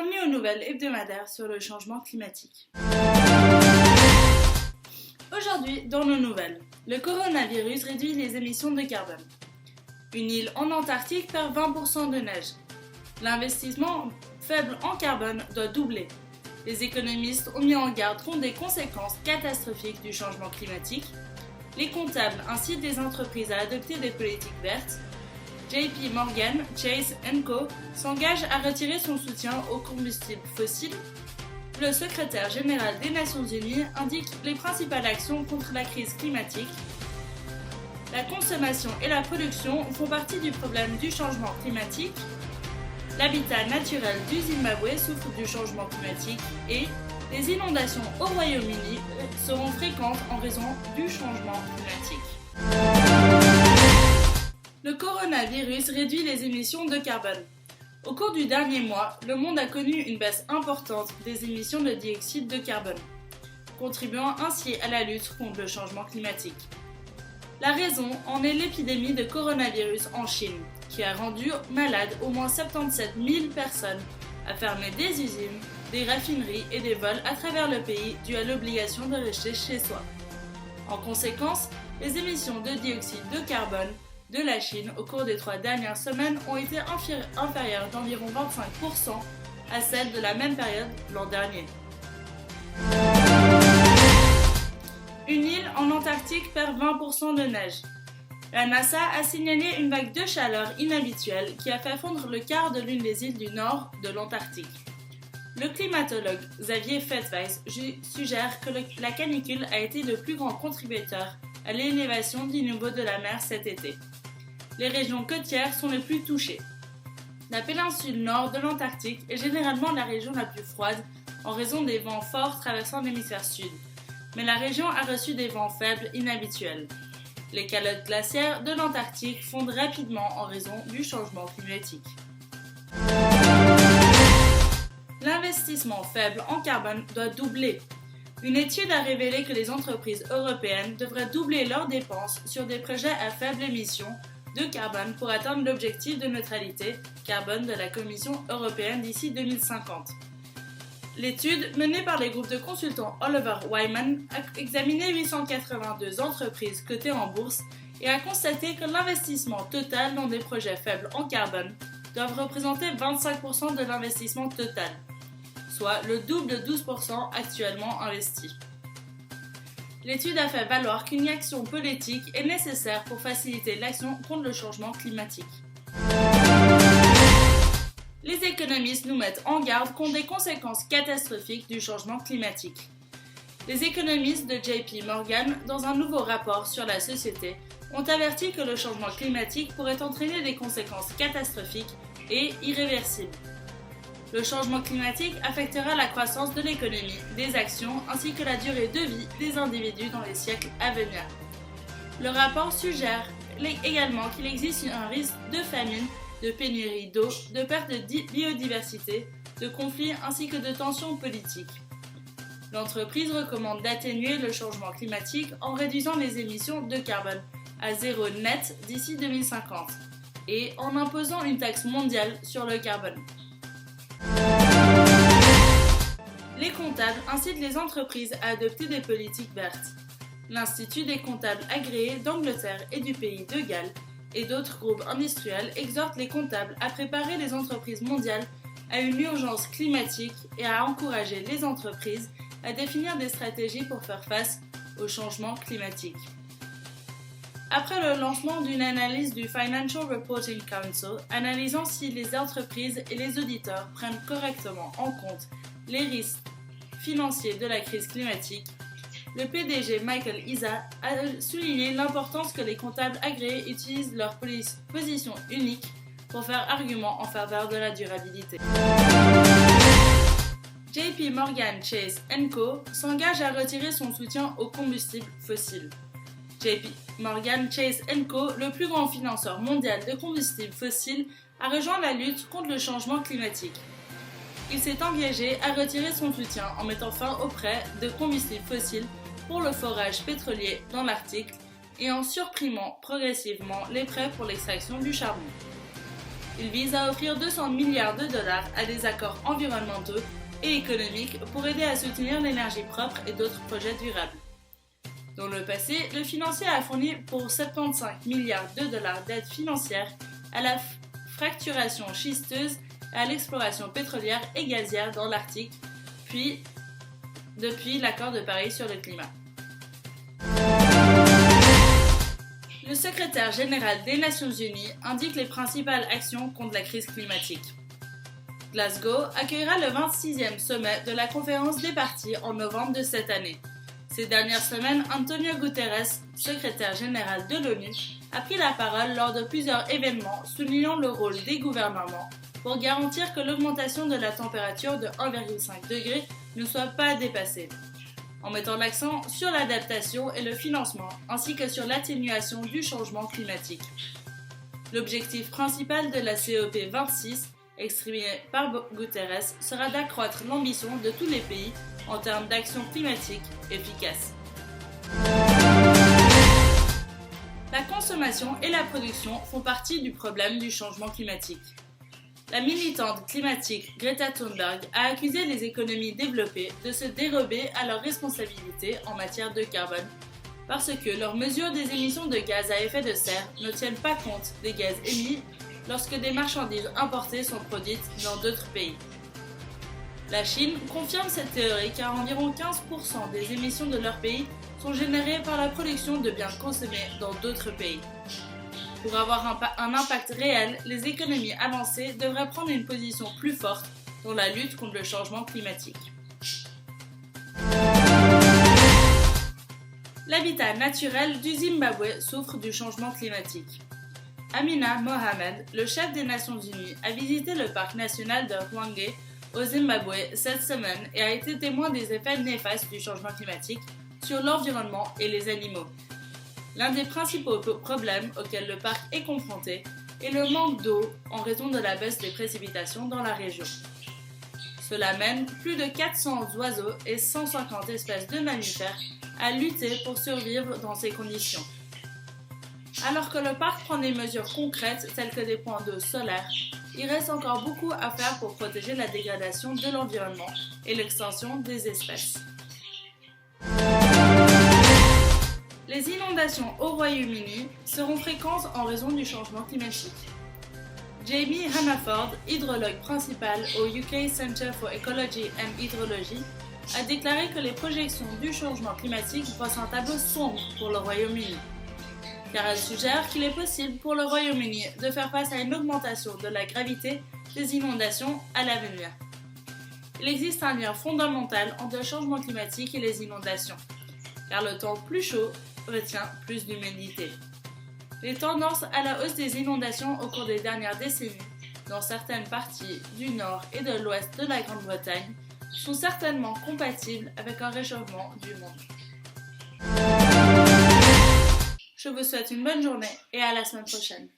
Bienvenue aux nouvelles hebdomadaires sur le changement climatique. Aujourd'hui, dans nos nouvelles, le coronavirus réduit les émissions de carbone. Une île en Antarctique perd 20% de neige. L'investissement faible en carbone doit doubler. Les économistes ont mis en garde contre des conséquences catastrophiques du changement climatique. Les comptables incitent les entreprises à adopter des politiques vertes. JP Morgan Chase & Co. s'engage à retirer son soutien aux combustibles fossiles. Le secrétaire général des Nations Unies indique les principales actions contre la crise climatique. La consommation et la production font partie du problème du changement climatique. L'habitat naturel du Zimbabwe souffre du changement climatique et les inondations au Royaume-Uni seront fréquentes en raison du changement climatique. Le coronavirus réduit les émissions de carbone. Au cours du dernier mois, le monde a connu une baisse importante des émissions de dioxyde de carbone, contribuant ainsi à la lutte contre le changement climatique. La raison en est l'épidémie de coronavirus en Chine, qui a rendu malades au moins 77 000 personnes, a fermé des usines, des raffineries et des vols à travers le pays dû à l'obligation de rester chez soi. En conséquence, les émissions de dioxyde de carbone de la Chine au cours des 3 dernières semaines ont été inférieures d'environ 25% à celles de la même période l'an dernier. Une île en Antarctique perd 20% de neige. La NASA a signalé une vague de chaleur inhabituelle qui a fait fondre le quart de l'une des îles du nord de l'Antarctique. Le climatologue Xavier Fettweis suggère que la canicule a été le plus grand contributeur à l'élévation du niveau de la mer cet été. Les régions côtières sont les plus touchées. La péninsule nord de l'Antarctique est généralement la région la plus froide en raison des vents forts traversant l'hémisphère sud, mais la région a reçu des vents faibles inhabituels. Les calottes glaciaires de l'Antarctique fondent rapidement en raison du changement climatique. L'investissement faible en carbone doit doubler. Une étude a révélé que les entreprises européennes devraient doubler leurs dépenses sur des projets à faible émission de carbone pour atteindre l'objectif de neutralité carbone de la Commission européenne d'ici 2050. L'étude, menée par les groupes de consultants Oliver Wyman, a examiné 882 entreprises cotées en bourse et a constaté que l'investissement total dans des projets faibles en carbone doivent représenter 25% de l'investissement total, soit le double de 12% actuellement investi. L'étude a fait valoir qu'une action politique est nécessaire pour faciliter l'action contre le changement climatique. Les économistes nous mettent en garde contre des conséquences catastrophiques du changement climatique. Les économistes de JP Morgan, dans un nouveau rapport sur la société, ont averti que le changement climatique pourrait entraîner des conséquences catastrophiques et irréversibles. Le changement climatique affectera la croissance de l'économie, des actions ainsi que la durée de vie des individus dans les siècles à venir. Le rapport suggère également qu'il existe un risque de famine, de pénurie d'eau, de perte de biodiversité, de conflits ainsi que de tensions politiques. L'entreprise recommande d'atténuer le changement climatique en réduisant les émissions de carbone à zéro net d'ici 2050 et en imposant une taxe mondiale sur le carbone. Les comptables incitent les entreprises à adopter des politiques vertes. L'Institut des comptables agréés d'Angleterre et du pays de Galles et d'autres groupes industriels exhortent les comptables à préparer les entreprises mondiales à une urgence climatique et à encourager les entreprises à définir des stratégies pour faire face au changement climatique. Après le lancement d'une analyse du Financial Reporting Council analysant si les entreprises et les auditeurs prennent correctement en compte les risques financiers de la crise climatique, le PDG Michael Isa a souligné l'importance que les comptables agréés utilisent leur position unique pour faire argument en faveur de la durabilité. JP Morgan Chase & Co. s'engage à retirer son soutien aux combustibles fossiles. JP Morgan Chase & Co., le plus grand financeur mondial de combustibles fossiles, a rejoint la lutte contre le changement climatique. Il s'est engagé à retirer son soutien en mettant fin aux prêts de combustibles fossiles pour le forage pétrolier dans l'Arctique et en supprimant progressivement les prêts pour l'extraction du charbon. Il vise à offrir 200 milliards de dollars à des accords environnementaux et économiques pour aider à soutenir l'énergie propre et d'autres projets durables. Dans le passé, le financier a fourni pour 75 milliards de dollars d'aide financière à la fracturation schisteuse et à l'exploration pétrolière et gazière dans l'Arctique, puis depuis l'accord de Paris sur le climat. Le secrétaire général des Nations Unies indique les principales actions contre la crise climatique. Glasgow accueillera le 26e sommet de la conférence des parties en novembre de cette année. Ces dernières semaines, Antonio Guterres, secrétaire général de l'ONU, a pris la parole lors de plusieurs événements soulignant le rôle des gouvernements pour garantir que l'augmentation de la température de 1,5 degré ne soit pas dépassée, en mettant l'accent sur l'adaptation et le financement, ainsi que sur l'atténuation du changement climatique. L'objectif principal de la COP26, exprimé par Guterres, sera d'accroître l'ambition de tous les pays en termes d'action climatique efficace. La consommation et la production font partie du problème du changement climatique. La militante climatique Greta Thunberg a accusé les économies développées de se dérober à leurs responsabilités en matière de carbone parce que leurs mesures des émissions de gaz à effet de serre ne tiennent pas compte des gaz émis lorsque des marchandises importées sont produites dans d'autres pays. La Chine confirme cette théorie car environ 15% des émissions de leur pays sont générées par la production de biens consommés dans d'autres pays. Pour avoir un impact réel, les économies avancées devraient prendre une position plus forte dans la lutte contre le changement climatique. L'habitat naturel du Zimbabwe souffre du changement climatique. Amina Mohamed, le chef des Nations Unies, a visité le parc national de Hwange au Zimbabwe cette semaine et a été témoin des effets néfastes du changement climatique sur l'environnement et les animaux. L'un des principaux problèmes auxquels le parc est confronté est le manque d'eau en raison de la baisse des précipitations dans la région. Cela mène plus de 400 oiseaux et 150 espèces de mammifères à lutter pour survivre dans ces conditions. Alors que le parc prend des mesures concrètes telles que des points d'eau solaires, il reste encore beaucoup à faire pour protéger la dégradation de l'environnement et l'extinction des espèces. Les inondations au Royaume-Uni seront fréquentes en raison du changement climatique. Jamie Hannaford, hydrologue principal au UK Centre for Ecology and Hydrology, a déclaré que les projections du changement climatique brossent un tableau sombre pour le Royaume-Uni, car elle suggère qu'il est possible pour le Royaume-Uni de faire face à une augmentation de la gravité des inondations à l'avenir. Il existe un lien fondamental entre le changement climatique et les inondations, car le temps plus chaud retient plus d'humidité. Les tendances à la hausse des inondations au cours des dernières décennies, dans certaines parties du nord et de l'ouest de la Grande-Bretagne, sont certainement compatibles avec un réchauffement du monde. Je vous souhaite une bonne journée et à la semaine prochaine.